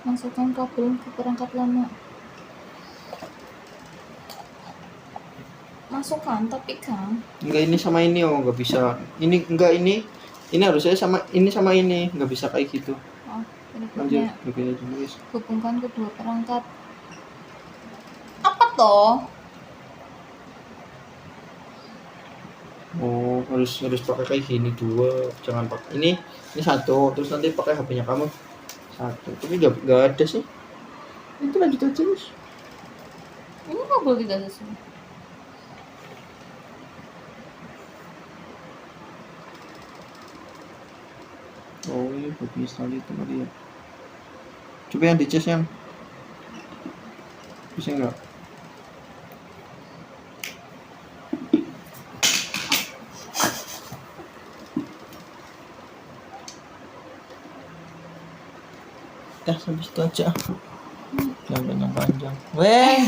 Masukkan kabel ke perangkat lama. Masukkan, tapi kan Enggak, ini sama ini nggak bisa. Ini enggak, ini harusnya sama ini nggak bisa kayak gitu. Lanjut, berikutnya begini dulu guys. hubungkan kedua perangkat. Apa toh? Oh, harus pakai kayak gini dua, jangan pakai ini satu, terus nanti pakai HP-nya kamu satu. Tapi nggak ada sih. Itu lanjut aja guys. Ini kabel tidak sesuai. Oh iya, buat install itu tadi ya. Coba yang di cas yang bisa nggak? Dah, sampai situ aja. Jangan panjang. Weh.